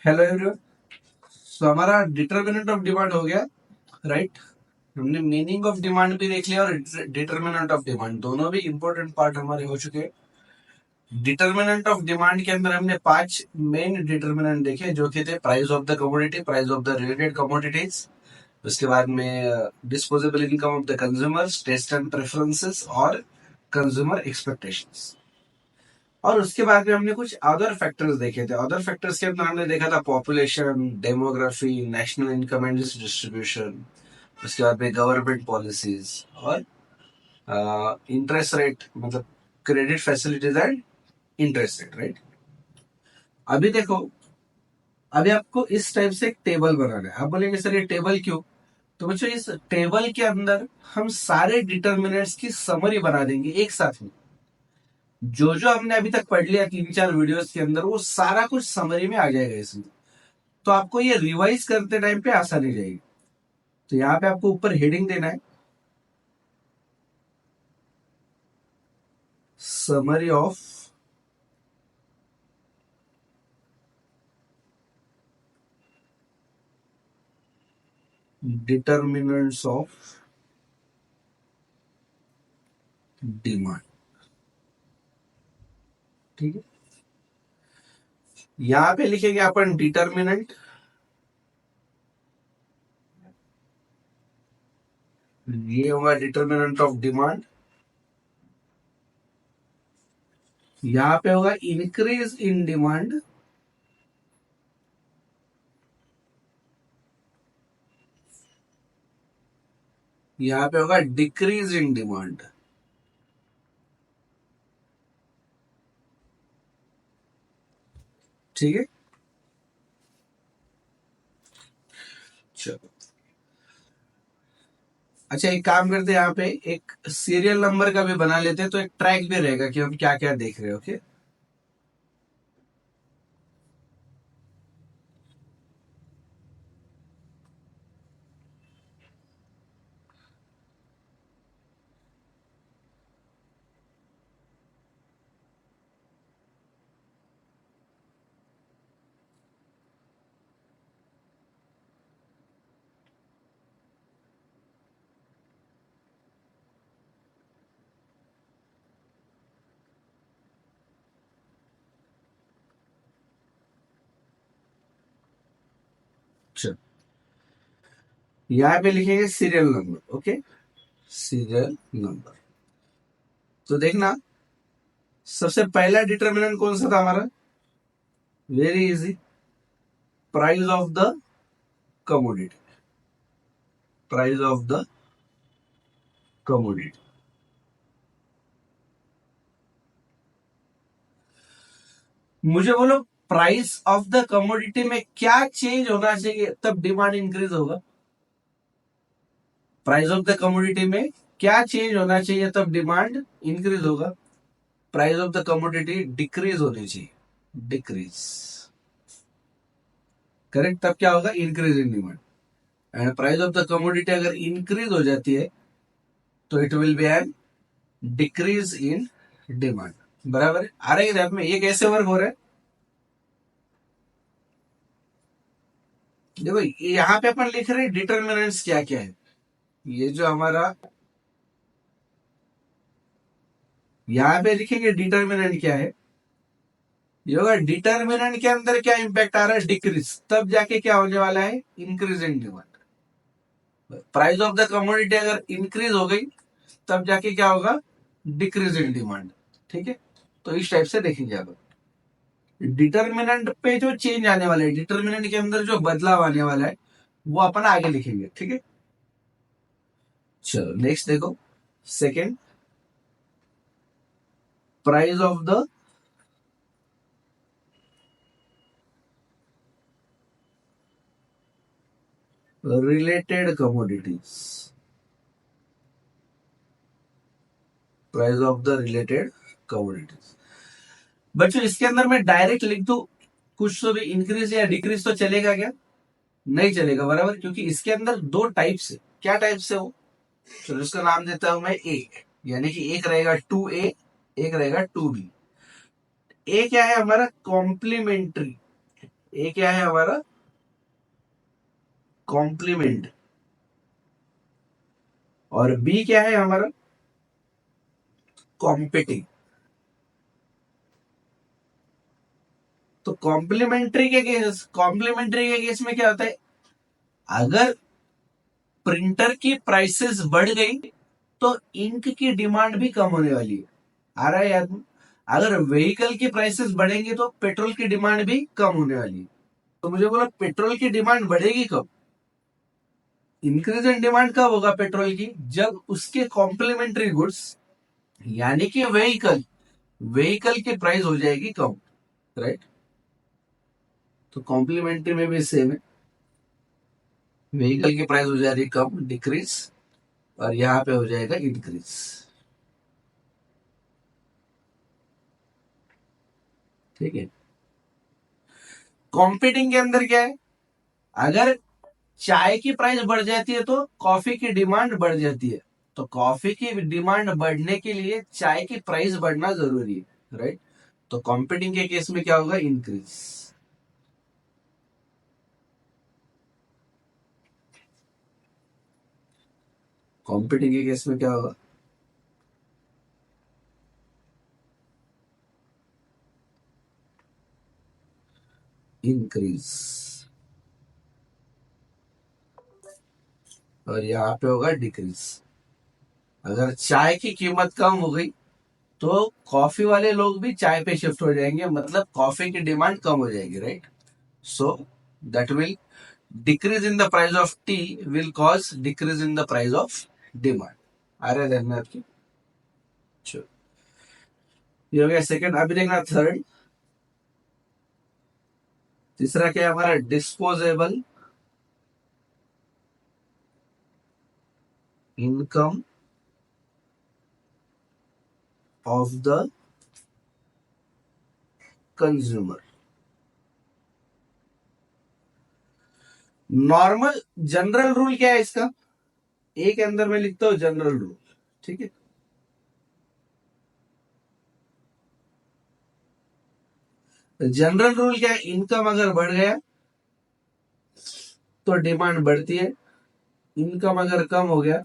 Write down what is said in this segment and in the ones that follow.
Hello everyone. सो हमारा determinant of demand हो गया, राइट। हमने मीनिंग ऑफ डिमांड भी देख लिया और डिटर्मिनेंट ऑफ डिमांड, दोनों भी इंपॉर्टेंट पार्ट हमारे हो चुके हैं। डिटर्मिनेंट ऑफ डिमांड के अंदर हमने 5 मेन डिटर्मिनेंट देखे, जो कि थे price of the commodity, price of the related commodities, उसके बाद में disposable income of the consumers, taste and preferences और कंज्यूमर एक्सपेक्टेशंस। और उसके बाद में हमने कुछ अदर फैक्टर्स देखे थे। अदर फैक्टर्स के अंदर हमने देखा था population, demography, national income and distribution, उसके बाद में गवर्नमेंट पॉलिसीज और इंटरेस्ट रेट, मतलब credit facilities and interest rate, right. अभी देखो, अभी आपको इस टाइप से एक टेबल बनाना है। आप बोलेंगे सर ये टेबल क्यों? तो बच्चों इस टेबल के अंदर हम सारे डिटर्मिनेंट्स की समरी बना देंगे एक साथ में। जो जो हमने अभी तक पढ़ लिया 3-4 वीडियोस के अंदर, वो सारा कुछ समरी में आ जाएगा इसमें। तो आपको ये रिवाइज करते टाइम पे आसानी रहेगी। तो यहाँ पे आपको ऊपर हेडिंग देना है, summary of determinants of demand. ठीक है, यहाँ पे लिखेंगे अपन डिटर्मिनेंट, ये होगा डिटर्मिनेंट ऑफ डिमांड। यहाँ पे होगा इंक्रीज इन डिमांड, यहाँ पे होगा डिक्रीज इन डिमांड। ठीक है, चलो। अच्छा, एक काम करते हैं, यहाँ पे एक सीरियल नंबर का भी बना लेते हैं, तो एक ट्रैक भी रहेगा कि हम क्या क्या देख रहे हैं। ओके, चलो यहाँ पे लिखेंगे serial number. Okay, serial number. तो देखना, सबसे पहला डिटर्मिनेंट कौन सा था हमारा? Very easy, price of the commodity, price of the commodity. मुझे बोलो, प्राइस ऑफ द कमोडिटी में क्या चेंज होना चाहिए तब डिमांड इंक्रीज होगा? प्राइस ऑफ द कमोडिटी में क्या चेंज होना चाहिए तब डिमांड इंक्रीज होगा? Price of the commodity decrease होनी चाहिए, डिक्रीज। करेक्ट, तब क्या होगा? Increase in demand. And price of the commodity अगर इंक्रीज हो जाती है तो it will be an decrease in demand. बराबर है? आ रही है में ये कैसे वर्क हो रहा है? देखो, यहाँ पे अपन लिख रहे हैं डिटर्मिनेंट्स क्या क्या है। ये जो हमारा यहाँ पे लिखेंगे डिटर्मिनेंट क्या है, ये होगा डिटर्मिनेंट के अंदर क्या इंपैक्ट आ रहा है? डिक्रीज। तब जाके क्या होने वाला है? Increase in demand. Price of the commodity अगर इंक्रीज हो गई तब जाके क्या होगा? Decrease in demand. ठीक है, तो इस टाइप से देखेंगे आप। डिटर्मिनेंट पे जो चेंज आने वाला है, डिटर्मिनेंट के अंदर जो बदलाव आने वाला है, वो अपन आगे लिखेंगे। ठीक है, चलो नेक्स्ट देखो। Second, price of the related commodities, price of the related commodities. बच्चों इसके अंदर मैं डायरेक्ट लिख दूं कुछ तो भी इंक्रीज या डिक्रीज, तो चलेगा क्या? नहीं चलेगा, बराबर, क्योंकि इसके अंदर दो टाइप्स है। क्या टाइप्स है वो? चलो इसका नाम देता हूं मैं ए, यानी कि एक रहेगा 2A, एक रहेगा 2B। ए क्या है हमारा? कॉम्प्लीमेंट्री। ए क्या है हमारा? कॉम्प्लीमेंट। और बी क्या है हमारा? कॉम्पिटिंग। तो कॉम्प्लीमेंट्री के केस में क्या होता है? अगर प्रिंटर की प्राइसेस बढ़ गई तो इंक की डिमांड भी कम होने वाली है। आ रहा है याद में? अगर व्हीकल की प्राइसेस बढ़ेंगी तो पेट्रोल की डिमांड भी कम होने वाली है। तो मुझे बोला पेट्रोल की डिमांड बढ़ेगी कब? इंक्रीज इन डिमांड कब होगा पेट्रोल की? जब उसके कॉम्प्लीमेंट्री गुड्स यानी कि व्हीकल व्हीकल की प्राइस हो जाएगी कम, राइट? तो कॉम्प्लीमेंट्री में भी सेम है, व्हीकल की प्राइस हो जा रही है कम, डिक्रीज, और यहाँ पे हो जाएगा इंक्रीज। ठीक है। कॉम्पिटिंग के अंदर क्या है? अगर चाय की प्राइस बढ़ जाती है तो कॉफी की डिमांड बढ़ जाती है। तो कॉफी की डिमांड बढ़ने के लिए चाय की प्राइस बढ़ना जरूरी है, राइट? तो कॉम्पिटिंग के केस में क्या होगा? इंक्रीज। कॉम्पिटिंग के केस में क्या होगा? इंक्रीज। और यहाँ पे होगा डिक्रीज। अगर चाय की कीमत कम हो गई तो कॉफी वाले लोग भी चाय पे शिफ्ट हो जाएंगे, मतलब कॉफी की डिमांड कम हो जाएगी, right? So that will decrease in the price of tea will cause decrease in the price of demand. आ रहा है ध्यान में आपकी? चलो, ये हो गया सेकंड। अभी देखना थर्ड। तीसरा क्या है हमारा? Disposable income of the consumer. Normal general rule क्या है इसका? एक अंदर में लिखता हूं जनरल रूल, ठीक है? जनरल रूल क्या है? इनकम अगर बढ़ गया तो डिमांड बढ़ती है, इनकम अगर कम हो गया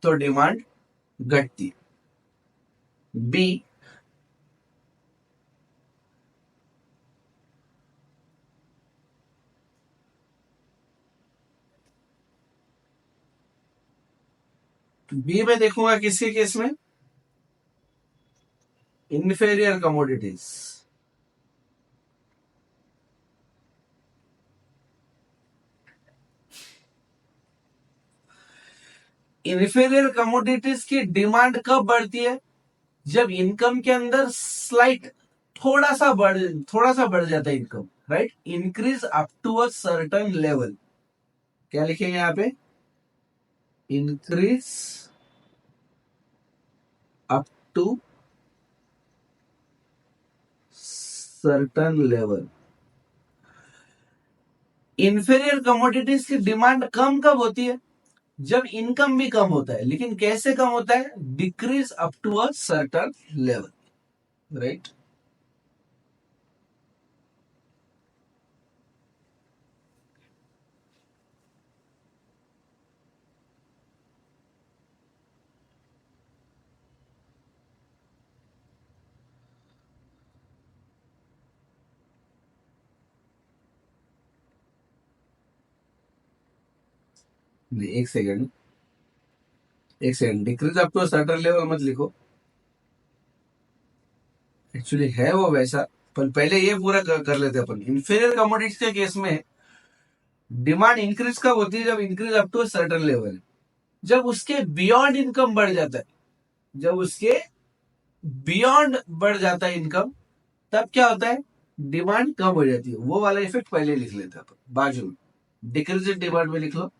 तो डिमांड घटती है। बी, बी में देखूंगा किसके केस में? Inferior commodities. इंफेरियर कमोडिटीज की डिमांड कब बढ़ती है? जब इनकम के अंदर स्लाइट थोड़ा सा बढ़ जाता है income, right? Increase up to a certain level. क्या लिखेंगे यहाँ पे? Increase up to certain level. Inferior commodities की डिमांड कम कब होती है? जब इनकम भी कम होता है। लेकिन कैसे कम होता है? Decrease up to a certain level, right? एक सेकेंड, एक second. Decrease up to a certain level मत लिखो, एक्चुअली है वो वैसा। पर पहले ये पूरा कर लेते अपन। इंफीरियर कमोडिटीज के केस में डिमांड इंक्रीज कब होती है? जब increase up to certain level. जब उसके बियॉन्ड इनकम बढ़ जाता है, जब उसके बियॉन्ड बढ़ जाता है इनकम, तब क्या होता है? डिमांड कम हो जाती है। वो वाला इफेक्ट पहले लिख लेते हैं अपन बाजू में। डिक्रीज इन डिमांड में लिख लो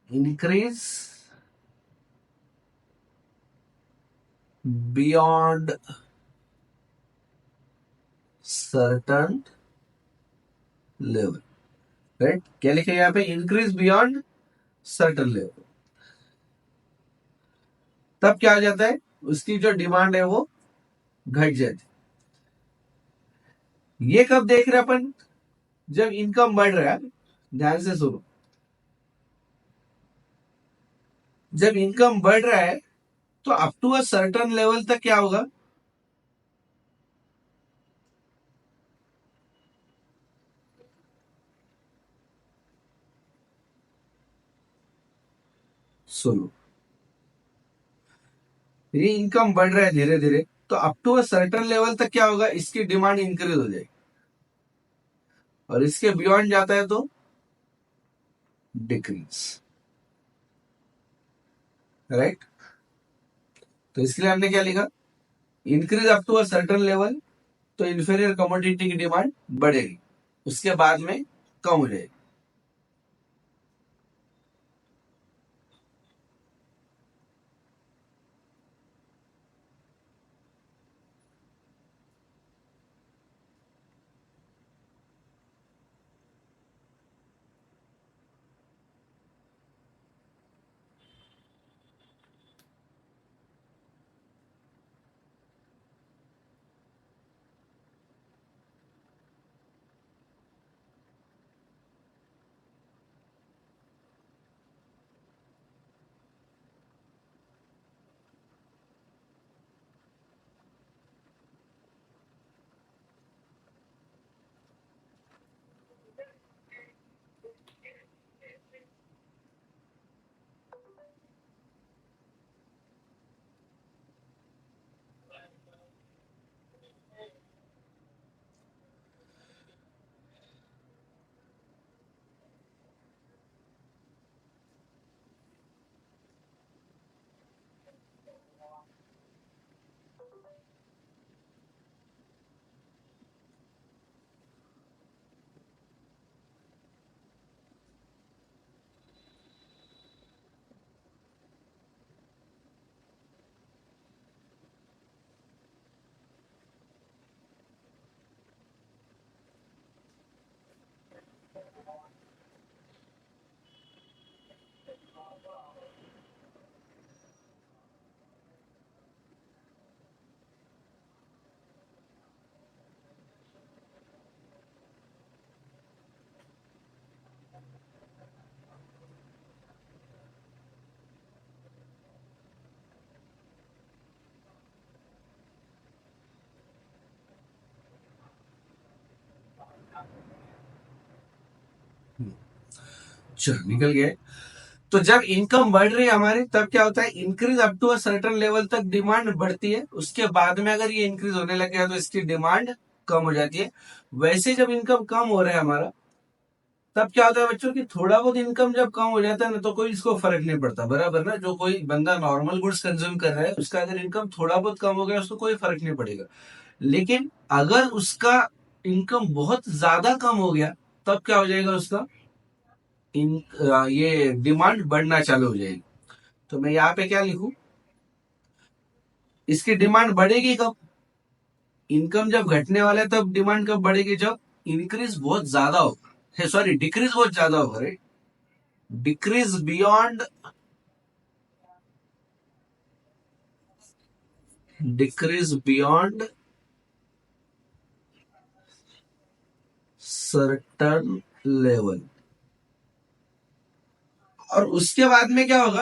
increase beyond certain level, right? क्या लिखे यहाँ पे? Increase beyond certain level. तब क्या हो जाता है? उसकी जो डिमांड है वो घट जाती है। ये कब देख रहे हैं अपन? जब इनकम बढ़ रहा है, ध्यान से सुनो, जब इनकम बढ़ रहा है तो up to a certain level तक क्या होगा? सुनो, ये इनकम बढ़ रहा है धीरे धीरे, तो up to a certain level तक क्या होगा? इसकी डिमांड इंक्रीज हो जाएगी, और इसके बियॉन्ड जाता है तो डिक्रीज, राइट? तो इसके लिए हमने क्या लिखा? Increase up to a certain level, तो इंफीरियर कमोडिटी की डिमांड बढ़ेगी, उसके बाद में कम हो जाएगी। चलो निकल गए। तो जब इनकम बढ़ रही है हमारी, तब क्या होता है? Increase up to a certain level तक डिमांड बढ़ती है, उसके बाद में अगर ये इंक्रीज होने लग गया तो इसकी डिमांड कम हो जाती है। वैसे जब इनकम कम हो रहा है हमारा, तब क्या होता है बच्चों की, थोड़ा बहुत इनकम जब कम हो जाता है ना, तो कोई इसको फर्क नहीं पड़ता, बराबर ना? जो कोई बंदा नॉर्मल गुड्स कंज्यूम कर रहा है, उसका अगर इनकम थोड़ा बहुत कम हो गया, उसको कोई फर्क नहीं पड़ेगा। लेकिन अगर उसका इनकम बहुत ज्यादा कम हो गया, तब क्या हो जाएगा? उसका ये डिमांड बढ़ना चालू हो जाएगी। तो मैं यहाँ पे क्या लिखूं? इसकी डिमांड बढ़ेगी कब? इनकम जब घटने वाला है तब डिमांड कब बढ़ेगी? जब इंक्रीज बहुत ज्यादा होगा, सॉरी, डिक्रीज बहुत ज्यादा होगा, right? Decrease beyond, decrease beyond certain level. और उसके बाद में क्या होगा?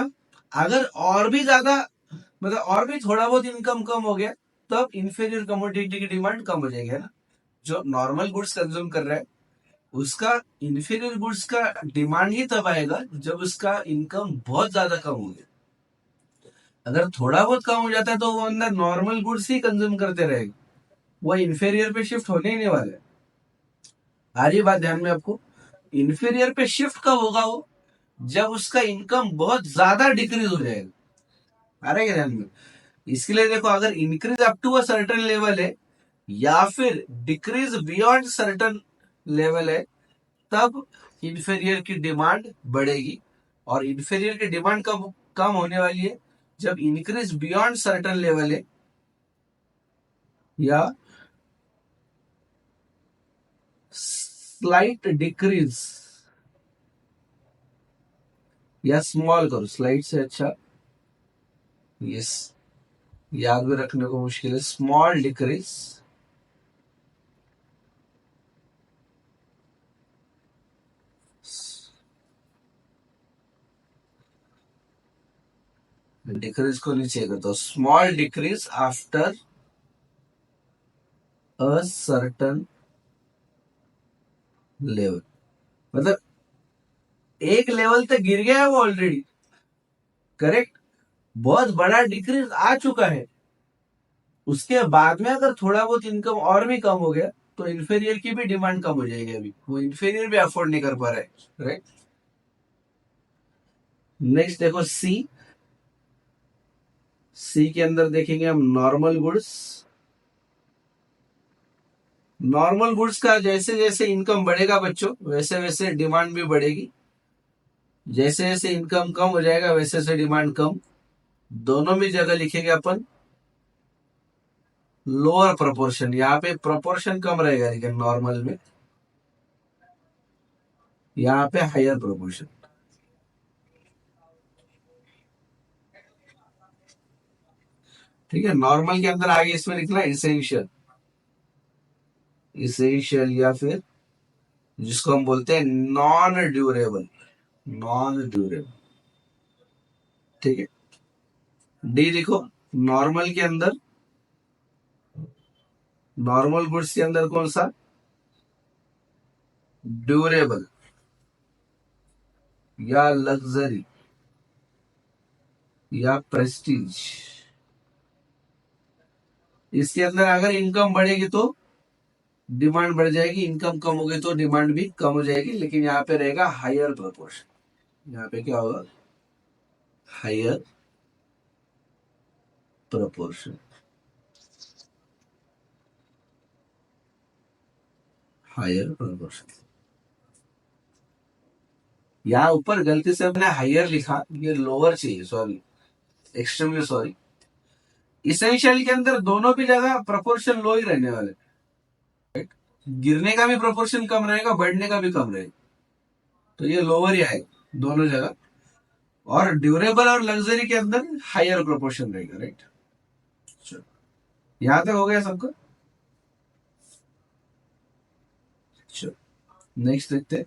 अगर और भी ज्यादा, मतलब और भी थोड़ा बहुत इनकम कम हो गया, तब इंफीरियर कमोडिटी की डिमांड कम हो जाएगी, है ना? जो नॉर्मल गुड्स कंज्यूम कर रहा है, उसका इंफीरियर गुड्स का डिमांड ही तब आएगा जब उसका इनकम बहुत ज्यादा कम हो गया। अगर थोड़ा बहुत कम हो जाता है तो वो अंदर नॉर्मल गुड्स ही कंज्यूम करते रहेगा, वो इंफीरियर पे शिफ्ट होने ही नहीं वाला है। आ रही बात ध्यान में आपको? इंफीरियर पे शिफ्ट कब होगा वो? जब उसका इनकम बहुत ज्यादा डिक्रीज हो जाएगा। आ रहा है क्या ध्यान में? इसके लिए देखो, अगर increase up to a certain level है, या फिर डिक्रीज बियॉन्ड सर्टेन लेवल है, तब इंफीरियर की डिमांड बढ़ेगी। और इंफीरियर की डिमांड कब कम होने वाली है? जब इंक्रीज बियॉन्ड सर्टेन लेवल है, या स्लाइट डिक्रीज, या स्मॉल करो, स्लाइट से अच्छा, यस, याद में रखने को मुश्किल है, स्मॉल डिक्रीज डिक्रीज को नीचे कर दो, small decrease after a certain level, मतलब एक लेवल तक गिर गया है वो ऑलरेडी, करेक्ट, बहुत बड़ा डिक्रीज आ चुका है, उसके बाद में अगर थोड़ा बहुत इनकम और भी कम हो गया तो इंफीरियर की भी डिमांड कम हो जाएगी, अभी वो इंफीरियर भी अफोर्ड नहीं कर पा रहा है, राइट। नेक्स्ट देखो सी, सी के अंदर देखेंगे हम नॉर्मल गुड्स, नॉर्मल गुड्स का जैसे जैसे इनकम बढ़ेगा बच्चों वैसे वैसे डिमांड भी बढ़ेगी, जैसे जैसे इनकम कम हो जाएगा वैसे वैसे डिमांड कम, दोनों भी जगह लिखेंगे अपन लोअर प्रोपोर्शन, यहाँ पे प्रोपोर्शन कम रहेगा लेकिन नॉर्मल में, यहाँ पे हायर प्रोपोर्शन, ठीक है। नॉर्मल के अंदर आगे इसमें लिखना इसेंशियल, इसेंशियल या फिर जिसको हम बोलते हैं नॉन ड्यूरेबल, नॉन ड्यूरेबल, ठीक है। डी लिखो, नॉर्मल के अंदर, नॉर्मल गुड्स के अंदर कौन सा, ड्यूरेबल या लग्जरी या प्रेस्टीज, इसके अंदर अगर इनकम बढ़ेगी तो डिमांड बढ़ जाएगी, इनकम कम होगी तो डिमांड भी कम हो जाएगी, लेकिन यहाँ पे रहेगा हायर प्रोपोर्शन, यहाँ पे क्या होगा, हायर प्रोपोर्शन, हायर प्रोपोर्शन। यहाँ ऊपर गलती से मैंने हायर लिखा, ये लोअर चाहिए, सॉरी, एक्सट्रीमली सॉरी। इसेंशियल के अंदर दोनों भी जगह प्रोपोर्शन लो ही रहने वाले, गिरने का भी प्रोपोर्शन कम रहेगा, बढ़ने का भी कम रहेगा, तो ये लोअर ही आएगा दोनों जगह, और ड्यूरेबल और लग्जरी के अंदर हायर प्रोपोर्शन रहेगा, राइट। चलो यहां तक हो गया सबका, चलो नेक्स्ट देखते हैं।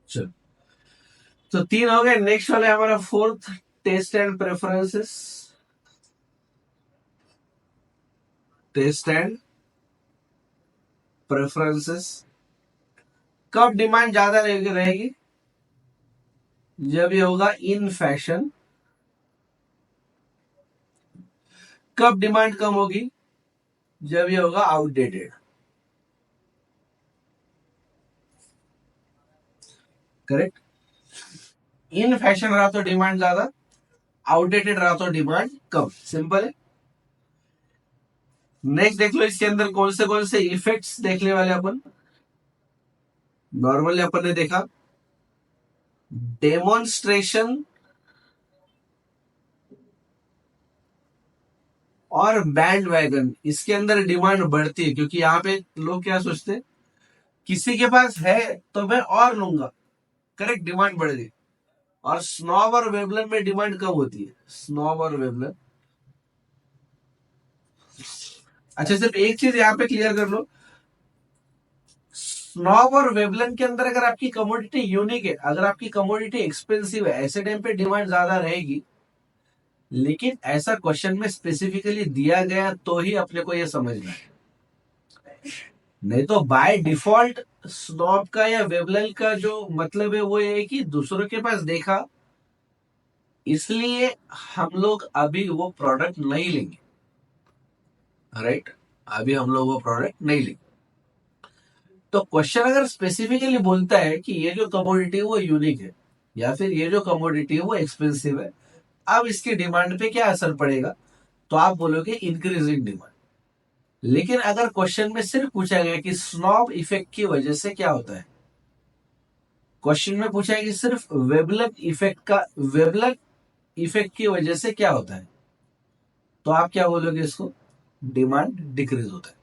चलो तो तीन हो गए, नेक्स्ट वाले हमारा fourth, taste and preferences, taste and preferences. कब डिमांड ज्यादा रहेगी, जब ये होगा इन फैशन, कब डिमांड कम होगी, जब ये होगा आउटडेटेड, करेक्ट। इन फैशन रहा तो डिमांड ज्यादा, आउटडेटेड रहा तो डिमांड कम, सिंपल है। नेक्स्ट देख लो, इसके अंदर कौन से इफेक्ट्स देखने वाले अपन, नॉर्मली अपन ने देखा डेमोन्स्ट्रेशन और बैंड वैगन, इसके अंदर डिमांड बढ़ती है, क्योंकि यहाँ पे लोग क्या सोचते हैं, किसी के पास है तो मैं और लूंगा, करेक्ट, डिमांड बढ़ गई। और स्नॉब और वेबलन में डिमांड कम होती है, स्नॉब और वेबलन। अच्छा सिर्फ एक चीज यहाँ पे क्लियर कर लो, स्नॉब और वेबलन के अंदर अगर आपकी कमोडिटी यूनिक है, अगर आपकी कमोडिटी एक्सपेंसिव है, ऐसे टाइम पे डिमांड ज्यादा रहेगी, लेकिन ऐसा क्वेश्चन में स्पेसिफिकली दिया गया तो ही अपने को यह समझना है। नहीं तो बाय डिफॉल्ट स्नॉप का या वेबलन का जो मतलब है वो ये है कि दूसरों के पास देखा, इसलिए हम लोग अभी वो प्रोडक्ट नहीं लेंगे, राइट। अभी हम लोग वो प्रोडक्ट नहीं लेंगे। तो क्वेश्चन अगर स्पेसिफिकली बोलता है कि ये जो कमोडिटी है वो यूनिक है, या फिर ये जो कमोडिटी है वो एक्सपेंसिव है, अब इसकी डिमांड पे क्या असर पड़ेगा, तो आप बोलोगे इंक्रीजिंग डिमांड। लेकिन अगर क्वेश्चन में सिर्फ पूछा गया कि स्नॉब इफेक्ट की वजह से क्या होता है, क्वेश्चन में पूछा है कि सिर्फ वेबलर इफेक्ट की वजह से क्या होता है, तो आप क्या बोलोगे, इसको डिमांड डिक्रीज होता है,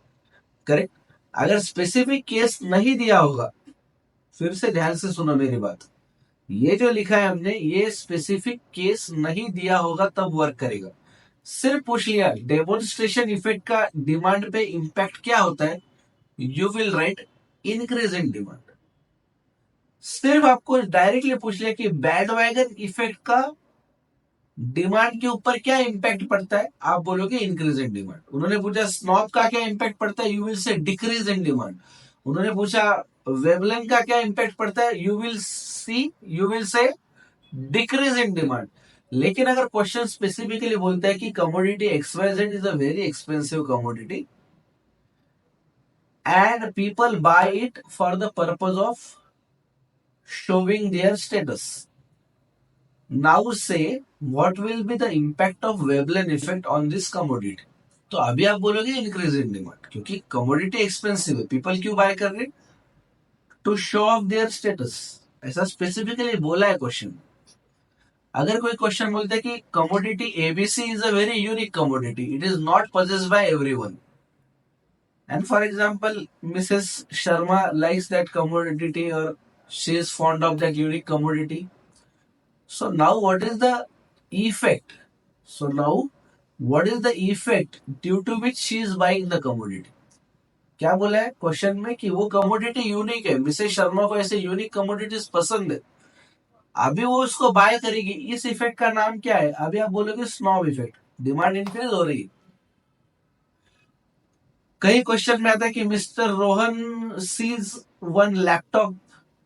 करेक्ट। अगर स्पेसिफिक केस नहीं दिया होगा, फिर से ध्यान से सुनो मेरी बात, ये जो लिखा है हमने ये स्पेसिफिक केस नहीं दिया होगा तब वर्क करेगा। सिर्फ पूछ लिया डेमोन्स्ट्रेशन इफेक्ट का डिमांड पे इंपैक्ट क्या होता है, you will write increase in demand. सिर्फ आपको डायरेक्टली पूछ लिया कि बैंड वैगन इफेक्ट का डिमांड के ऊपर क्या इंपैक्ट पड़ता है, आप बोलोगे इंक्रीज इन डिमांड। उन्होंने पूछा स्नॉप का क्या इंपैक्ट पड़ता है, you will see decrease in demand. उन्होंने पूछा वेवलेंथ का क्या इंपैक्ट पड़ता है, you will see decrease in demand. लेकिन अगर क्वेश्चन स्पेसिफिकली बोलता है कि commodity XYZ is a very expensive commodity and people buy it for the purpose of showing their status. Now say what will be the impact of Veblen effect on this commodity? तो अभी आप बोलोगे increase in demand, क्योंकि commodity expensive है, people क्यों buy कर रहे, to show off their status. ऐसा स्पेसिफिकली बोला है क्वेश्चन। अगर कोई क्वेश्चन बोलता है कि commodity ABC is a very unique commodity, it is not possessed by everyone, and for example Mrs Sharma likes that commodity और she is fond of that unique commodity. So now what is the effect? So now what is the effect due to which she is buying the commodity? क्या बोला है question में कि वो commodity unique है, Mrs Sharma को ऐसे unique commodities पसंद है, अभी वो उसको बाय करेगी, इस इफेक्ट का नाम क्या है, अभी आप बोलोगे स्नॉब इफेक्ट, डिमांड इंक्रीज हो रही है। कई क्वेश्चन में आता है कि mister Rohan sees one laptop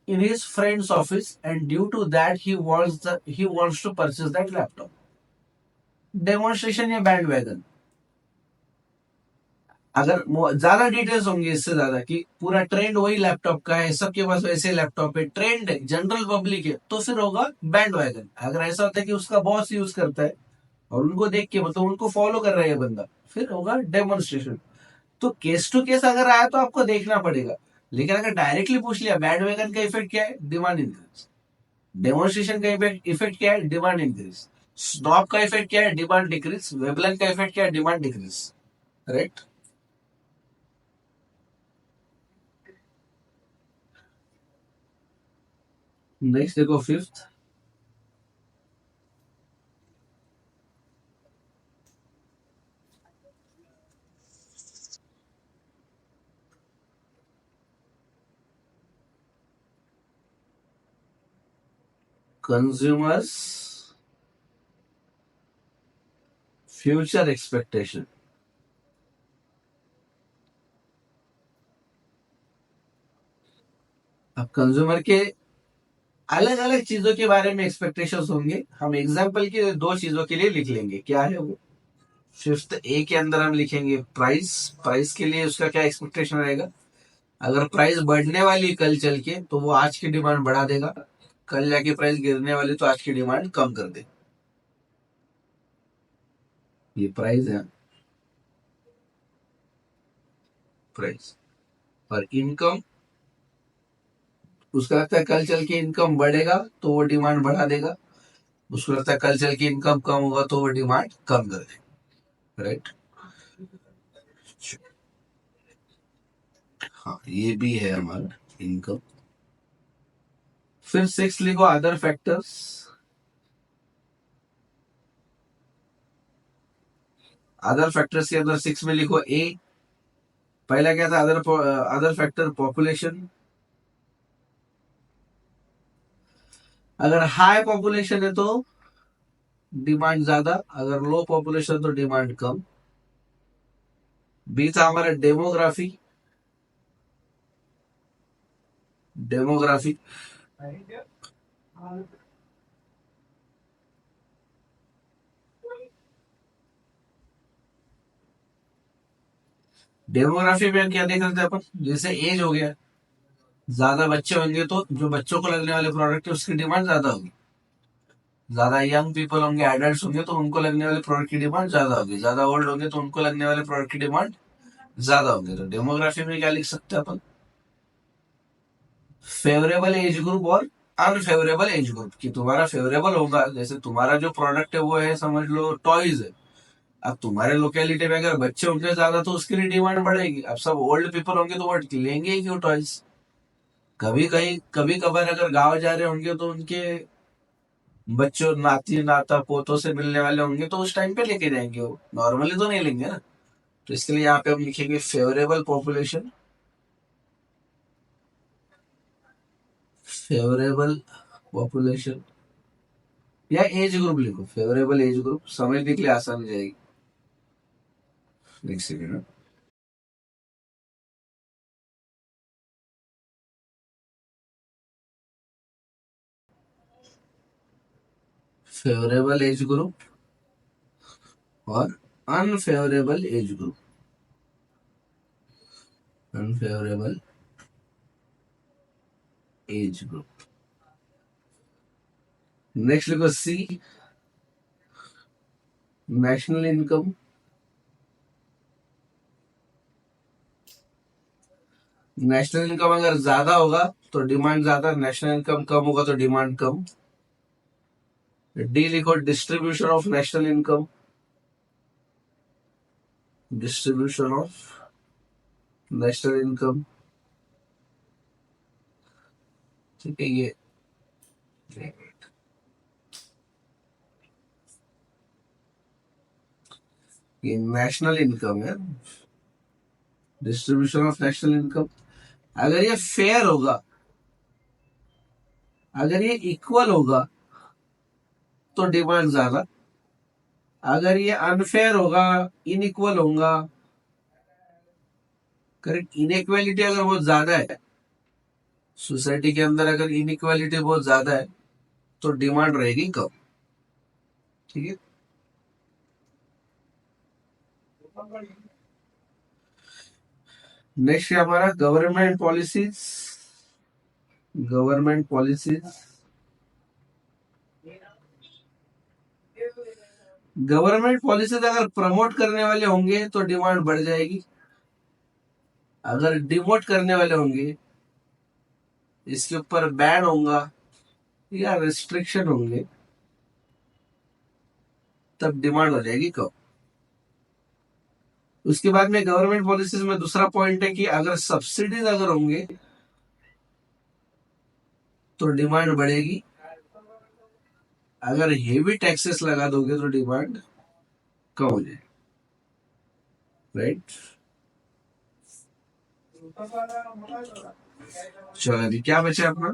in his friend's office and due to that he wants to purchase that laptop. Demonstration या बैंड वैगन, अगर ज्यादा डिटेल्स होंगे इससे ज्यादा कि पूरा ट्रेंड वही लैपटॉप का है, सबके पास वैसे लैपटॉप है, ट्रेंड है, जनरल पब्लिक है, तो फिर होगा बैंड वैगन। अगर ऐसा होता है कि उसका बॉस यूज करता है और उनको देख के मतलब उनको फॉलो कर रहा है ये बंदा, फिर होगा डेमोन्स्ट्रेशन। तो केस टू केस अगर आया तो आपको देखना पड़ेगा। लेकिन अगर डायरेक्टली पूछ लिया बैंड वैगन का इफेक्ट क्या है, डिमांड इंक्रीज। डेमोन्स्ट्रेशन का इफेक्ट क्या है, डिमांड इंक्रीज। स्नॉप का इफेक्ट क्या है, डिमांड डिक्रीज। वेबलन का इफेक्ट क्या है, डिमांड डिक्रीज, राइट। नेक्स्ट देखो फिफ्थ, कंज्यूमर्स फ्यूचर एक्सपेक्टेशन। अब कंज्यूमर के अलग अलग चीजों के बारे में एक्सपेक्टेशंस होंगे, हम एग्जांपल के दो चीजों के लिए लिख लेंगे, क्या है वो। फिफ्थ ए के अंदर हम लिखेंगे प्राइस। प्राइस के लिए उसका क्या एक्सपेक्टेशन रहेगा, अगर प्राइस बढ़ने वाली कल चल के तो वो आज की डिमांड बढ़ा देगा, कल जाके प्राइस गिरने वाली तो आज की डिमांड कम कर दे। ये प्राइस है, प्राइस। और इनकम, उसका लगता है कल चल के इनकम बढ़ेगा तो वो डिमांड बढ़ा देगा, उसको लगता है कल चल के इनकम कम होगा तो वो डिमांड कम कर देगा, राइट। हाँ ये भी है हमारा इनकम। फिर सिक्स लिखो अदर फैक्टर्स। अदर फैक्टर्स के अंदर सिक्स में लिखो ए। पहला क्या था, अदर फैक्टर पॉपुलेशन। अगर हाई पॉपुलेशन है तो डिमांड ज्यादा, अगर लो पॉपुलेशन तो डिमांड कम। बी था हमारा डेमोग्राफी। डेमोग्राफी, डेमोग्राफी में क्या देख रहे थे अपन, जैसे एज हो गया, ज्यादा बच्चे होंगे तो जो बच्चों को लगने वाले प्रोडक्ट है उसकी डिमांड ज्यादा होगी, ज्यादा यंग पीपल होंगे, एडल्ट होंगे तो उनको लगने वाले प्रोडक्ट की डिमांड ज्यादा होगी, ज्यादा ओल्ड होंगे तो उनको लगने वाले प्रोडक्ट की डिमांड ज्यादा होगी। तो डेमोग्राफी में क्या लिख सकते हैं अपन, फेवरेबल एज ग्रुप और अनफेवरेबल एज ग्रुप, कि तुम्हारा फेवरेबल होगा, जैसे तुम्हारा जो प्रोडक्ट है वो है समझ लो टॉयज है, अब तुम्हारे लोकेलिटी में अगर बच्चे होंगे ज्यादा तो उसकी डिमांड बढ़ेगी, अब सब ओल्ड पीपल होंगे तो वो लेंगे ही क्यों टॉयज। कभी कहीं कभी कभार अगर गाँव जा रहे होंगे तो उनके बच्चों नाती नाता पोतों से मिलने वाले होंगे तो उस टाइम पे लेके जाएंगे, वो नॉर्मली तो नहीं लेंगे ना। तो इसके लिए यहाँ पे हम लिखेंगे फेवरेबल पॉपुलेशन, फेवरेबल पॉपुलेशन, या एज ग्रुप लिखो, फेवरेबल एज ग्रुप, समझने के लिए आसान हो जाएगी। एक सेकेंड, फेवरेबल एज ग्रुप और unfavourable age group, unfavourable age group. Next लिखो सी, नेशनल इनकम, नेशनल इनकम अगर ज्यादा होगा तो डिमांड ज्यादा, नेशनल इनकम कम होगा तो डिमांड कम। डी लिखो distribution of national income, distribution of national income, ठीक है ये नेशनल इनकम है, डिस्ट्रीब्यूशन ऑफ नेशनल इनकम। अगर ये फेयर होगा, अगर ये इक्वल होगा तो डिमांड ज्यादा, अगर ये अनफेयर होगा, इनइक्वल होगा, करेक्ट, इनइक्वालिटी अगर बहुत ज्यादा है सोसाइटी के अंदर, अगर इनइक्वालिटी बहुत ज्यादा है तो डिमांड रहेगी कम, ठीक है। नेक्स्ट है हमारा government policies, government policies, government policies अगर प्रमोट करने वाले होंगे तो डिमांड बढ़ जाएगी, अगर डिमोट करने वाले होंगे, इसके ऊपर बैन होगा या रिस्ट्रिक्शन होंगे, तब डिमांड हो जाएगी कम। उसके बाद में गवर्नमेंट पॉलिसीज में दूसरा पॉइंट है कि अगर सब्सिडीज अगर होंगे तो डिमांड बढ़ेगी, अगर हेवी टैक्सेस लगा दोगे तो डिमांड कम हो जाएगी, राइट। चलो अभी क्या बचा अपना,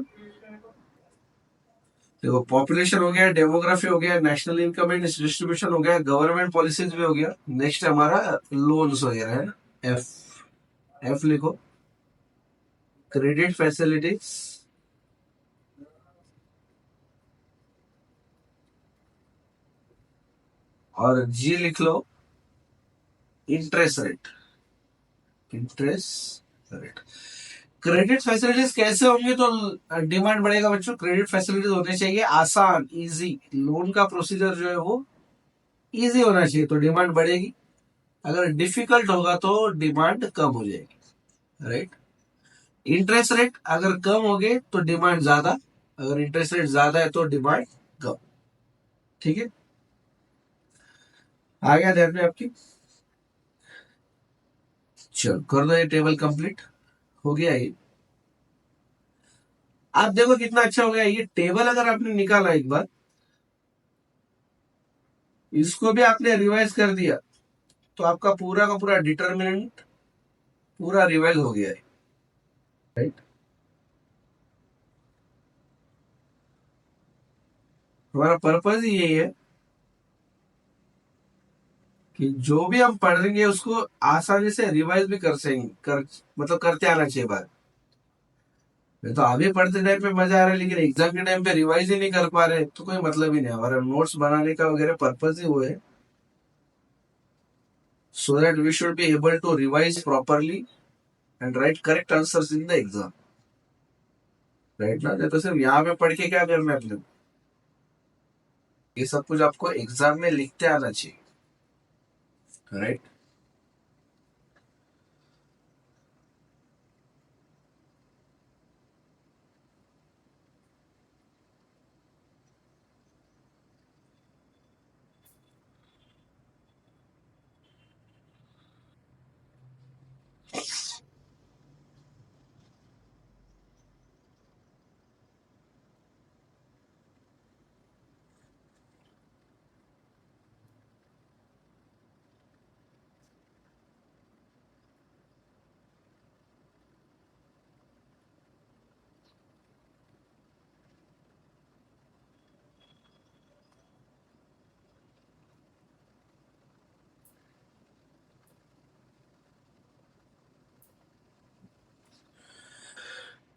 देखो पॉपुलेशन हो गया, डेमोग्राफी हो गया, नेशनल इनकम एंड डिस्ट्रीब्यूशन हो गया, गवर्नमेंट पॉलिसीज भी हो गया, नेक्स्ट हमारा लोन्स वगैरह है ना, एफ, एफ लिखो क्रेडिट फैसिलिटीज, और जी लिख लो interest rate, interest rate. Credit facilities कैसे होंगे तो डिमांड बढ़ेगा बच्चों, क्रेडिट फैसिलिटीज होने चाहिए आसान, इजी, लोन का प्रोसीजर जो है वो इजी होना चाहिए तो डिमांड बढ़ेगी, अगर डिफिकल्ट होगा तो डिमांड कम हो जाएगी, राइट। इंटरेस्ट रेट अगर कम हो गए तो डिमांड ज्यादा, अगर इंटरेस्ट रेट ज्यादा है तो डिमांड कम, ठीक है। आ गया ध्यान में आपकी, चलो कर दो ये टेबल कंप्लीट, हो गया ये। आप देखो कितना अच्छा हो गया ये टेबल, अगर आपने निकाला एक बार, इसको भी आपने रिवाइज कर दिया तो आपका पूरा का पूरा डिटर्मिनेंट पूरा रिवाइज हो गया है, राइट। हमारा पर्पज ही यही है कि जो भी हम पढ़ेंगे उसको आसानी से रिवाइज भी कर सकेंगे, कर मतलब करते आना चाहिए बात, तो अभी पढ़ते टाइम पे मजा आ रहा है, लेकिन एग्जाम के टाइम पे रिवाइज ही नहीं कर पा रहे तो कोई मतलब ही नहीं। हमारा नोट्स बनाने का वगैरह पर्पज ही वो है, so that we should be able to revise properly and write correct answers in the exam, right ना? नहीं तो सिर्फ यहाँ पे पढ़ के क्या करना है अपने को? ये सब कुछ आपको एग्जाम में लिखते आना चाहिए, राइट?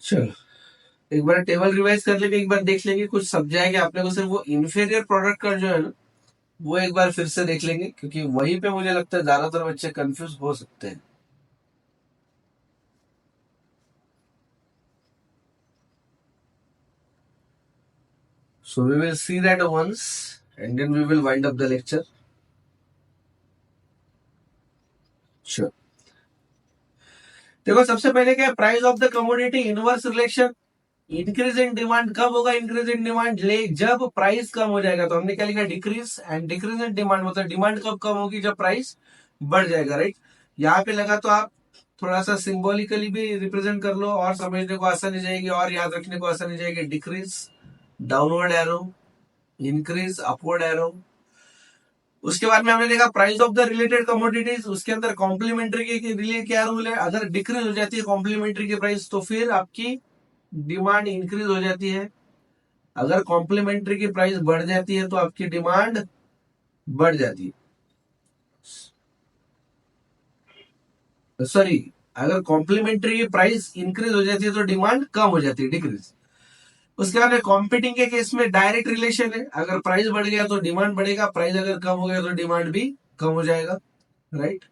चलो एक बार टेबल रिवाइज कर लेंगे, एक बार देख लेंगे, कुछ समझाएंगे आपने को। सिर्फ वो इन्फीरियर प्रोडक्ट का जो है ना, वो एक बार फिर से देख लेंगे, क्योंकि वहीं पे मुझे लगता है ज्यादातर बच्चे कंफ्यूज हो सकते हैं। So we will see that once and then we will wind up the lecture. Sure. देखो सबसे पहले क्या है, price of the commodity inverse relation. Increase in demand कब होगा? इंक्रीज इन डिमांड ले जब प्राइस कम हो जाएगा, तो हमने क्या लिखा? Decrease. And decrease in demand मतलब डिमांड कब कम होगी? जब प्राइस बढ़ जाएगा, राइट? यहाँ पे लगा तो आप थोड़ा सा सिंबॉलिकली भी रिप्रेजेंट कर लो और समझने को आसानी जाएगी और याद रखने को आसानी जाएगी। Decrease downward arrow, increase upward arrow. उसके बाद में हमने देखा price of the related commodities, उसके अंदर कॉम्प्लीमेंट्री के लिए क्या रूल है? अगर डिक्रीज हो जाती है कॉम्प्लीमेंट्री की प्राइस तो फिर आपकी डिमांड इंक्रीज हो जाती है। अगर कॉम्प्लीमेंट्री की प्राइस बढ़ जाती है तो आपकी डिमांड बढ़ जाती है। सॉरी, अगर कॉम्प्लीमेंट्री की प्राइस इंक्रीज हो जाती है तो डिमांड कम हो जाती है, डिक्रीज। उसके बाद कॉम्पिटिंग के केस में डायरेक्ट रिलेशन है, अगर प्राइस बढ़ गया तो डिमांड बढ़ेगा, प्राइस अगर कम हो गया तो डिमांड भी कम हो जाएगा, राइट?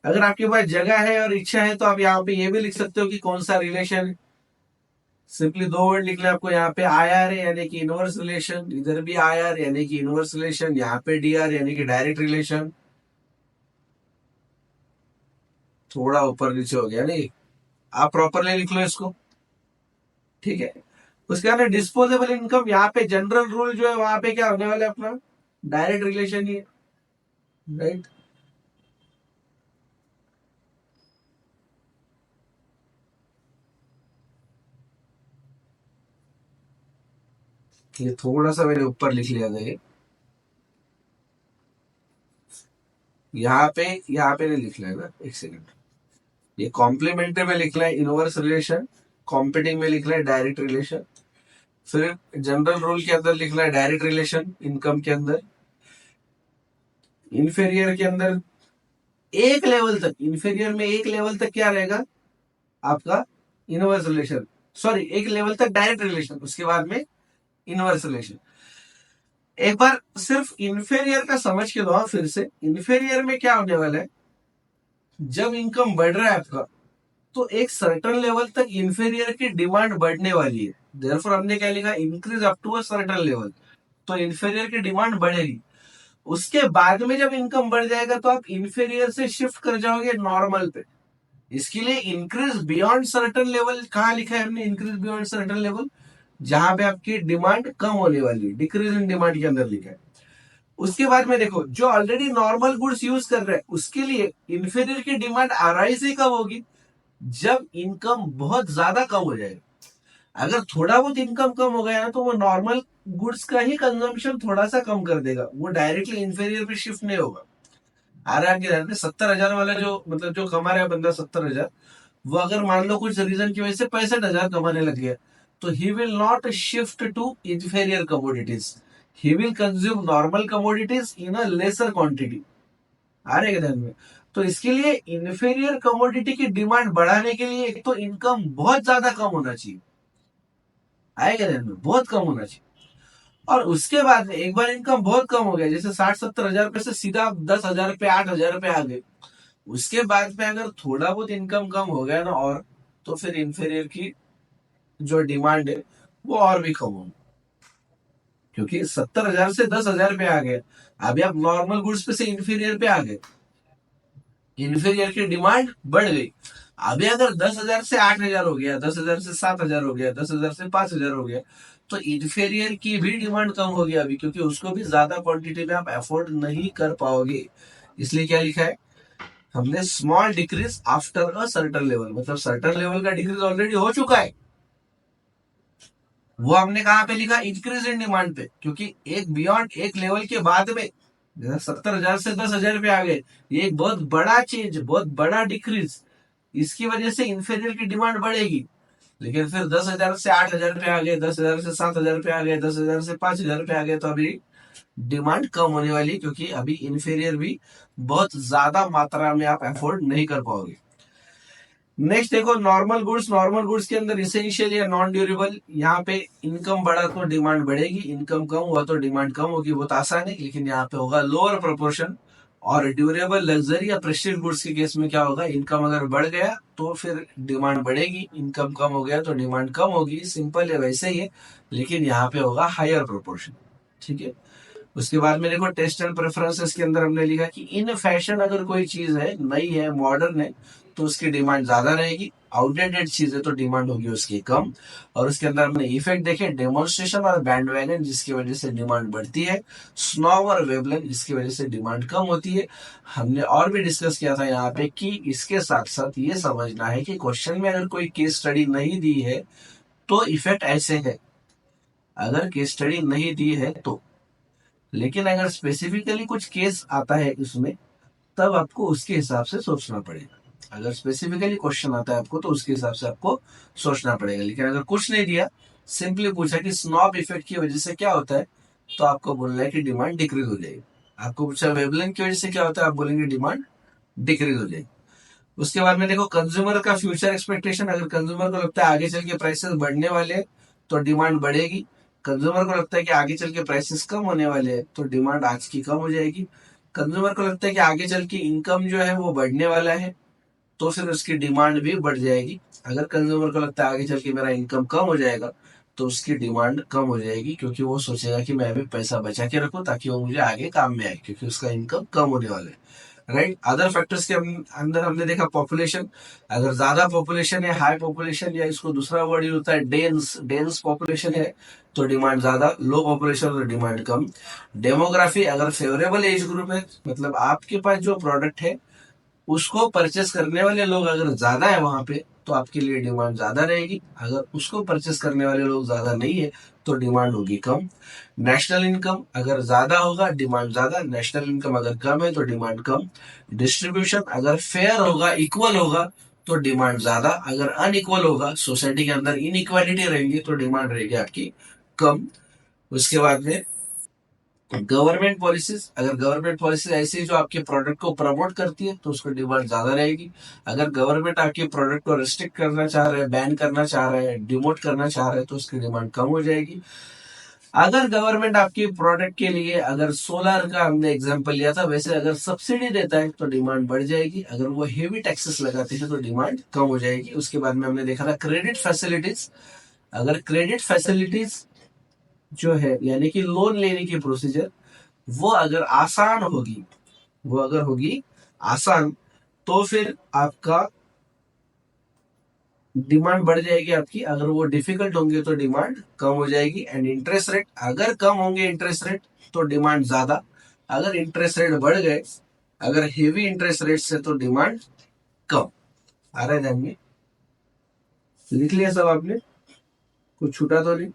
अगर आपके पास जगह है और इच्छा है तो आप यहाँ पे ये भी लिख सकते हो कि कौन सा रिलेशन है। सिंपली दो वर्ड लिखना है आपको, यहाँ पे आई आर है यानी कि इनवर्स रिलेशन, इधर भी आई आर यानी कि इनवर्स रिलेशन, यहाँ पे डी आर यानी कि डायरेक्ट रिलेशन। थोड़ा ऊपर नीचे हो गया नहीं, आप प्रॉपरली लिख लो इसको, ठीक है? उसके बाद डिस्पोजेबल इनकम, यहाँ पे जनरल रूल जो है वहां पे क्या होने वाला है? अपना डायरेक्ट रिलेशन ही है, राइट? ये थोड़ा सा मैंने ऊपर लिख लिया था ये, यहाँ पे नहीं लिखना है ना, एक सेकंड। ये कॉम्प्लीमेंट्री में लिखना है इनवर्स रिलेशन, कॉम्पिटिंग में लिखना है डायरेक्ट रिलेशन, फिर जनरल रूल के अंदर लिखना है डायरेक्ट रिलेशन इनकम के अंदर। इन्फेरियर के अंदर एक लेवल तक, इन्फेरियर में एक लेवल तक क्या रहेगा आपका? इनवर्स रिलेशन, सॉरी एक लेवल तक डायरेक्ट रिलेशन, उसके बाद में इनवर्स रिलेशन। एक बार सिर्फ इन्फेरियर का समझ के दो फिर से। इन्फेरियर में क्या होने वाला है? जब इनकम बढ़ रहा है आपका तो एक सर्टन लेवल तक इन्फेरियर की डिमांड बढ़ने वाली है, देयरफॉर हमने क्या लिखा? Increase up to a certain level, तो इन्फेरियर की डिमांड बढ़ेगी। उसके बाद में जब इनकम बढ़ जाएगा तो आप इन्फेरियर से शिफ्ट कर जाओगे नॉर्मल पे। इसके लिए इंक्रीज बियॉन्ड सर्टन लेवल कहाँ लिखा है हमने? इंक्रीज बियॉन्ड सर्टन लेवल, जहां पे आपकी डिमांड कम होने वाली है, डिक्रीज इन डिमांड के अंदर लिखा है। उसके बाद में देखो, जो ऑलरेडी नॉर्मल गुड्स यूज कर रहे हैं उसके लिए इन्फीरियर की डिमांड अराइज ही कब होगी? जब इनकम बहुत ज्यादा कम हो जाएगा। अगर थोड़ा बहुत इनकम कम हो गया ना तो वो नॉर्मल गुड्स का ही कंजम्पशन थोड़ा सा कम कर देगा, वो डायरेक्टली इन्फीरियर पे शिफ्ट नहीं होगा। आ रहा है आपके ध्यान में? 70,000 वाला जो मतलब जो कमा रहा है बंदा 70,000, वो अगर मान लो कुछ रीजन की वजह से 65,000 कमाने लग गया, तो he will not shift to inferior commodities, he will consume normal commodities in a lesser quantity. आ रहे ध्यान में? तो इसके लिए इंफीरियर कमोडिटी की डिमांड बढ़ाने के लिए एक तो इनकम बहुत ज्यादा कम होना चाहिए, आएगा ध्यान में, बहुत कम होना चाहिए। और उसके बाद में एक बार इनकम बहुत कम हो गया, जैसे 60-70 हजार रुपए से सीधा 10 हजार रुपए 8 हजार रुपए आ गए, उसके बाद में अगर थोड़ा बहुत इनकम कम हो गया ना, और तो फिर इंफीरियर की जो डिमांड है वो और भी कम होगी, क्योंकि 70 हजार से 10 हजार पे आ गए, अभी आप नॉर्मल गुड्स पे से इंफीरियर पे आ गए, इंफीरियर की डिमांड बढ़ गई। अभी अगर 10 हजार से 8 हजार हो गया, 10 हजार से 7 हजार हो गया, 10 हजार से 5 हजार हो गया, तो इंफीरियर की भी डिमांड कम हो गया अभी, क्योंकि उसको भी ज्यादा क्वांटिटी में आप अफोर्ड नहीं कर पाओगे। इसलिए क्या लिखा है हमने, small decrease after a certain level, मतलब सर्टन लेवल का डिक्रीज ऑलरेडी हो चुका है, वो हमने कहां पे लिखा, इंक्रीज इन डिमांड पे, क्योंकि एक बियॉन्ड एक लेवल के बाद में 70 हजार से 10 हजार पे आ गए, ये एक बहुत बड़ा चेंज, बहुत बड़ा डिक्रीज, इसकी वजह से इंफीरियर की डिमांड बढ़ेगी। लेकिन फिर 10 हजार से 8 हजार पे आ गए, 10 हजार से 7 हजार पे आ गए, 10 हजार से 5 हजार पे आ गए, तो अभी डिमांड कम होने वाली, क्योंकि अभी इंफीरियर भी बहुत ज्यादा मात्रा में आप अफोर्ड नहीं कर पाओगे। नेक्स्ट देखो नॉर्मल गुड्स, नॉर्मल गुड्स के अंदर इसेंशियल या नॉन ड्यूरेबल, यहाँ पे इनकम बढ़ा तो डिमांड बढ़ेगी, इनकम कम हुआ तो डिमांड कम होगी, बहुत आसान है। लेकिन यहाँ पे होगा लोअर प्रोपोर्शन। और ड्यूरेबल लग्जरी या प्रेस्टीज गुड्स के केस में क्या होगा, इनकम अगर बढ़ गया तो फिर डिमांड बढ़ेगी, इनकम कम हो गया तो डिमांड कम होगी, सिंपल है, वैसे ही है। लेकिन यहाँ पे होगा हायर प्रोपोर्शन, ठीक है। उसके बाद में देखो टेस्ट एंड प्रेफरेंसेस के अंदर हमने लिखा कि इन फैशन अगर कोई चीज है, नई है, मॉडर्न है, तो उसकी डिमांड ज्यादा रहेगी। आउटडेटेड चीज है तो डिमांड होगी उसकी कम। और उसके अंदर हमने इफेक्ट देखे, डेमोन्स्ट्रेशन और बैंड वैगन जिसकी वजह से डिमांड बढ़ती है, स्नॉब और वेवलेन जिसकी वजह से डिमांड कम होती है। हमने और भी डिस्कस किया था यहाँ पे कि इसके साथ साथ ये समझना है कि क्वेश्चन में अगर कोई केस स्टडी नहीं दी है तो इफेक्ट ऐसे है, अगर केस स्टडी नहीं दी है तो। लेकिन अगर स्पेसिफिकली कुछ केस आता है इसमें, तब आपको उसके हिसाब से सोचना पड़ेगा। अगर स्पेसिफिकली क्वेश्चन आता है आपको तो उसके हिसाब से आपको सोचना पड़ेगा। लेकिन अगर कुछ नहीं दिया, सिंपली पूछा कि स्नॉब इफेक्ट की वजह से क्या होता है, तो आपको बोलना है कि डिमांड डिक्रीज हो जाएगी। आपको पूछा वेवलेंथ की वजह से क्या होता है, आप बोलेंगे डिमांड डिक्रीज हो जाएगी। उसके बाद में देखो कंज्यूमर का फ्यूचर एक्सपेक्टेशन, अगर कंज्यूमर को लगता है आगे चल के प्राइसेस बढ़ने वाले हैं तो डिमांड बढ़ेगी। कंज्यूमर को लगता है कि आगे चल के प्राइसेस कम होने वाले हैं तो डिमांड आज की कम हो जाएगी। कंज्यूमर को लगता है कि आगे चल के इनकम जो है वो बढ़ने वाला है तो फिर उसकी डिमांड भी बढ़ जाएगी। अगर कंज्यूमर को लगता है आगे चल के मेरा इनकम कम हो जाएगा तो उसकी डिमांड कम हो जाएगी, क्योंकि वो सोचेगा कि मैं अभी पैसा बचा के रखूं ताकि वो मुझे आगे काम में आए, क्योंकि उसका इनकम कम होने वाला है। राइट। अदर फैक्टर्स के अंदर हमने देखा पॉपुलेशन, अगर ज्यादा पॉपुलेशन है, हाई पॉपुलेशन, या इसको दूसरा वर्ड यूज होता है डेंस, डेंस पॉपुलेशन है तो डिमांड ज्यादा, लो पॉपुलेशन तो डिमांड कम। डेमोग्राफी, अगर फेवरेबल एज ग्रुप है, मतलब आपके पास जो प्रोडक्ट है उसको परचेस करने वाले लोग अगर ज्यादा है वहां पे तो आपके लिए डिमांड ज्यादा रहेगी। अगर उसको परचेस करने वाले लोग ज्यादा नहीं है तो डिमांड होगी कम। नेशनल इनकम अगर ज्यादा होगा डिमांड ज्यादा, नेशनल इनकम अगर कम है तो डिमांड कम। डिस्ट्रीब्यूशन अगर फेयर होगा, इक्वल होगा, तो डिमांड ज्यादा। अगर अनइक्वल होगा, सोसाइटी के अंदर इनइक्वालिटी रहेंगी, तो डिमांड रहेगी आपकी कम। उसके बाद में गवर्नमेंट पॉलिसीज, अगर गवर्नमेंट पॉलिसीज ऐसी जो आपके प्रोडक्ट को प्रमोट करती है तो उसकी डिमांड ज्यादा रहेगी। अगर गवर्नमेंट आपके प्रोडक्ट को रिस्ट्रिक्ट करना चाह रहा है, बैन करना चाह रहा है, डिमोट करना चाह रहा है, तो उसकी डिमांड कम हो जाएगी। अगर गवर्नमेंट आपके प्रोडक्ट के लिए, अगर सोलर का हमने एग्जांपल लिया था, वैसे अगर सब्सिडी देता है तो डिमांड बढ़ जाएगी। अगर वो हेवी टैक्सेस लगाते हैं तो डिमांड कम हो जाएगी। उसके बाद में हमने देखा था क्रेडिट फैसिलिटीज, अगर क्रेडिट फैसिलिटीज जो है यानी कि लोन लेने की प्रोसीजर वो अगर आसान होगी, वो अगर होगी आसान, तो फिर आपका डिमांड बढ़ जाएगी आपकी। अगर वो डिफिकल्ट होंगे तो डिमांड कम हो जाएगी। एंड इंटरेस्ट रेट, अगर कम होंगे इंटरेस्ट रेट तो डिमांड ज्यादा। अगर इंटरेस्ट रेट बढ़ गए, अगर हेवी इंटरेस्ट रेट से, तो डिमांड कम। आ रहा है ध्यान में, लिख लिया सब आपने, कुछ छूटा तो नहीं।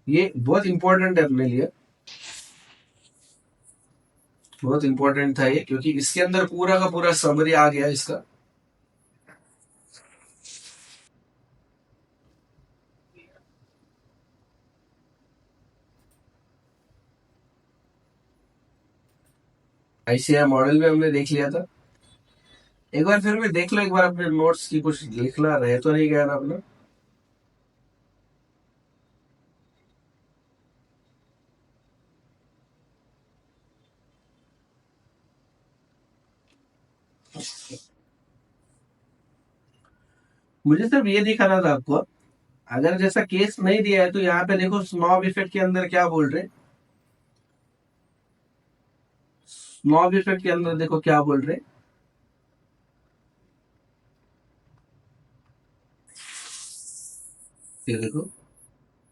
ये बहुत इंपॉर्टेंट है अपने लिए, बहुत इंपॉर्टेंट था ये, क्योंकि इसके अंदर पूरा का पूरा समरी आ गया इसका। आईसीआई मॉडल में हमने देख लिया था। एक बार फिर भी देख लो, एक बार अपने नोट्स की कुछ लिखना रहे तो नहीं गया ना अपना। मुझे सिर्फ ये दिखाना था आपको, अगर जैसा केस नहीं दिया है तो यहाँ पे देखो स्नॉब इफेक्ट के अंदर क्या बोल रहे। स्नॉब इफेक्ट के अंदर देखो क्या बोल रहे। ये देखो,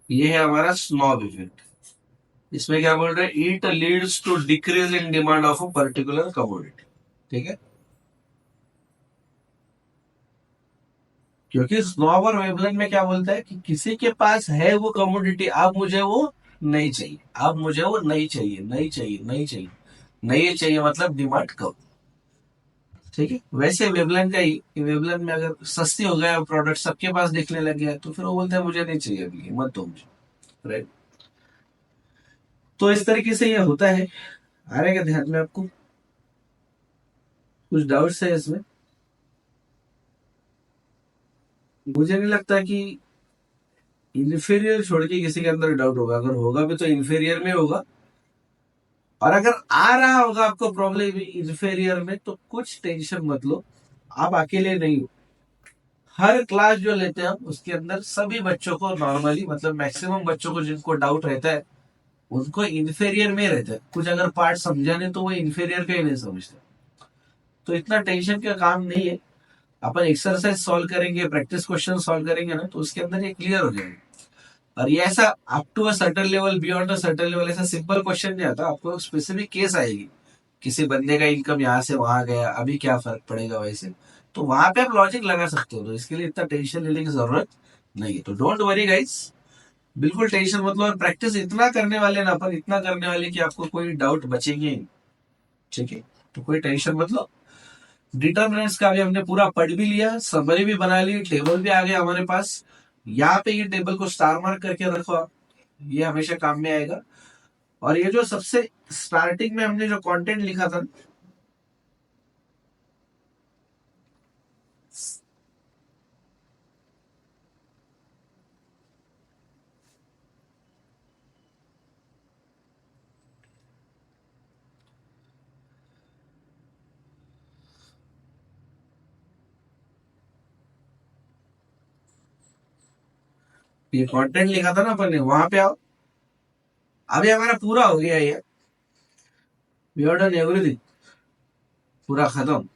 ये है हमारा स्नॉब इफेक्ट। इसमें क्या बोल रहे हैं, it leads to decrease in demand of a particular commodity. ठीक है, क्योंकि स्नॉब और वेवलेंथ में क्या बोलता है कि किसी के पास है वो कमोडिटी, अब मुझे वो नहीं चाहिए, अब मुझे वो नहीं चाहिए, नहीं चाहिए, नहीं चाहिए, नहीं चाहिए, मतलब डिमांड कम। ठीक है, वैसे वेवलेंथ का ही, वेवलेंथ में अगर सस्ती हो गया प्रोडक्ट, सबके पास दिखने लग गया, तो फिर वो बोलते हैं मुझे नहीं चाहिए अभी, मत दो मुझे। राइट। तो इस तरीके से ये होता है। आ रहा है क्या ध्यान में आपको? कुछ डाउट्स है इसमें? मुझे नहीं लगता कि इन्फीरियर छोड़ के किसी के अंदर डाउट होगा, अगर होगा भी तो इन्फीरियर में होगा। और अगर आ रहा होगा आपको प्रॉब्लम इन्फीरियर में, तो कुछ टेंशन मत लो, आप अकेले नहीं हो। हर क्लास जो लेते हैं हम, उसके अंदर सभी बच्चों को नॉर्मली, मतलब मैक्सिमम बच्चों को जिनको डाउट रहता है, उनको इन्फीरियर में रहता है। कुछ अगर पार्ट समझा नहीं तो वो इन्फीरियर का ही नहीं समझते। तो इतना टेंशन का काम नहीं है। अपन एक्सरसाइज सॉल्व करेंगे, प्रैक्टिस क्वेश्चन सॉल्व करेंगे ना, तो उसके अंदर ये क्लियर हो जाएगा। और ये ऐसा up to a certain level, beyond a certain level, ऐसा सिंपल क्वेश्चन नहीं आता, आपको स्पेसिफिक केस आएगी। किसी बंदे का इनकम यहाँ से वहां गया, अभी क्या फर्क पड़ेगा वैसे, तो वहां पे आप लॉजिक लगा सकते हो। तो इसके लिए इतना टेंशन लेने की जरूरत नहीं है। तो डोंट वरी गाइस, बिल्कुल टेंशन मतलब, और प्रैक्टिस इतना करने वाले ना अपन, इतना करने वाले कि आपको कोई डाउट बचेंगे ही नहीं। ठीक है, तो कोई टेंशन मतलब। डिटर्मिनेंट्स का भी हमने पूरा पढ़ भी लिया, समरी भी बना ली, टेबल भी आ गया हमारे पास। यहाँ पे ये टेबल को स्टार मार्क करके रखो आप, ये हमेशा काम में आएगा। और ये जो सबसे स्टार्टिंग में हमने जो कंटेंट लिखा था, ये कंटेंट लिखा था ना अपन ने, वहां पे आओ। अभी हमारा पूरा हो गया ये, वी आर डन एवरीथिंग, पूरा खत्म।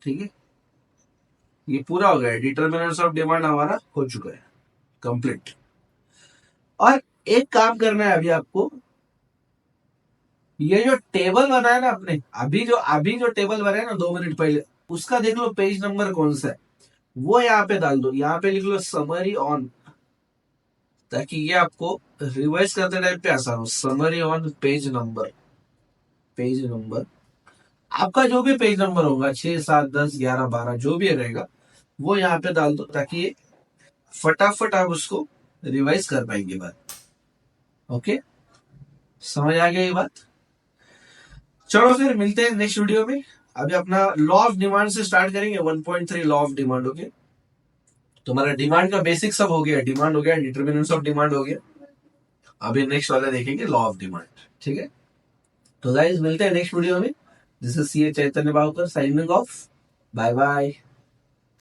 ठीक है, ये पूरा हो गया, डिटर्मिनेंट्स ऑफ डिमांड हमारा हो चुका है कंप्लीट। और एक काम करना है अभी आपको, ये जो टेबल बनाया है ना आपने, अभी जो टेबल बनाया ना 2 मिनट पहले, उसका देख लो पेज नंबर कौन सा है, वो यहाँ पे डाल दो। यहाँ पे लिख लो समरी ऑन, ताकि ये आपको रिवाइज करते टाइम पे आसान हो। Summary on page number, page number आपका जो भी पेज नंबर होगा, 6 7 10 11 12 जो भी रहेगा, वो यहाँ पे डाल दो, ताकि ये फटाफट आप उसको रिवाइज कर पाएंगे बात। ओके, समझ आ गया ये बात? चलो फिर मिलते हैं नेक्स्ट वीडियो में। अभी अपना लॉ ऑफ डिमांड से स्टार्ट करेंगे, 1.3 लॉ ऑफ डिमांड। ओके, तुम्हारा डिमांड का बेसिक सब हो गया, डिमांड हो गया, डिटर्मिनेंट्स ऑफ डिमांड हो गया। अभी नेक्स्ट वाला देखेंगे लॉ ऑफ डिमांड। ठीक है, तो गाइस मिलते हैं नेक्स्ट वीडियो में। This is C A Chaitanya Bhavkar signing off. Bye bye.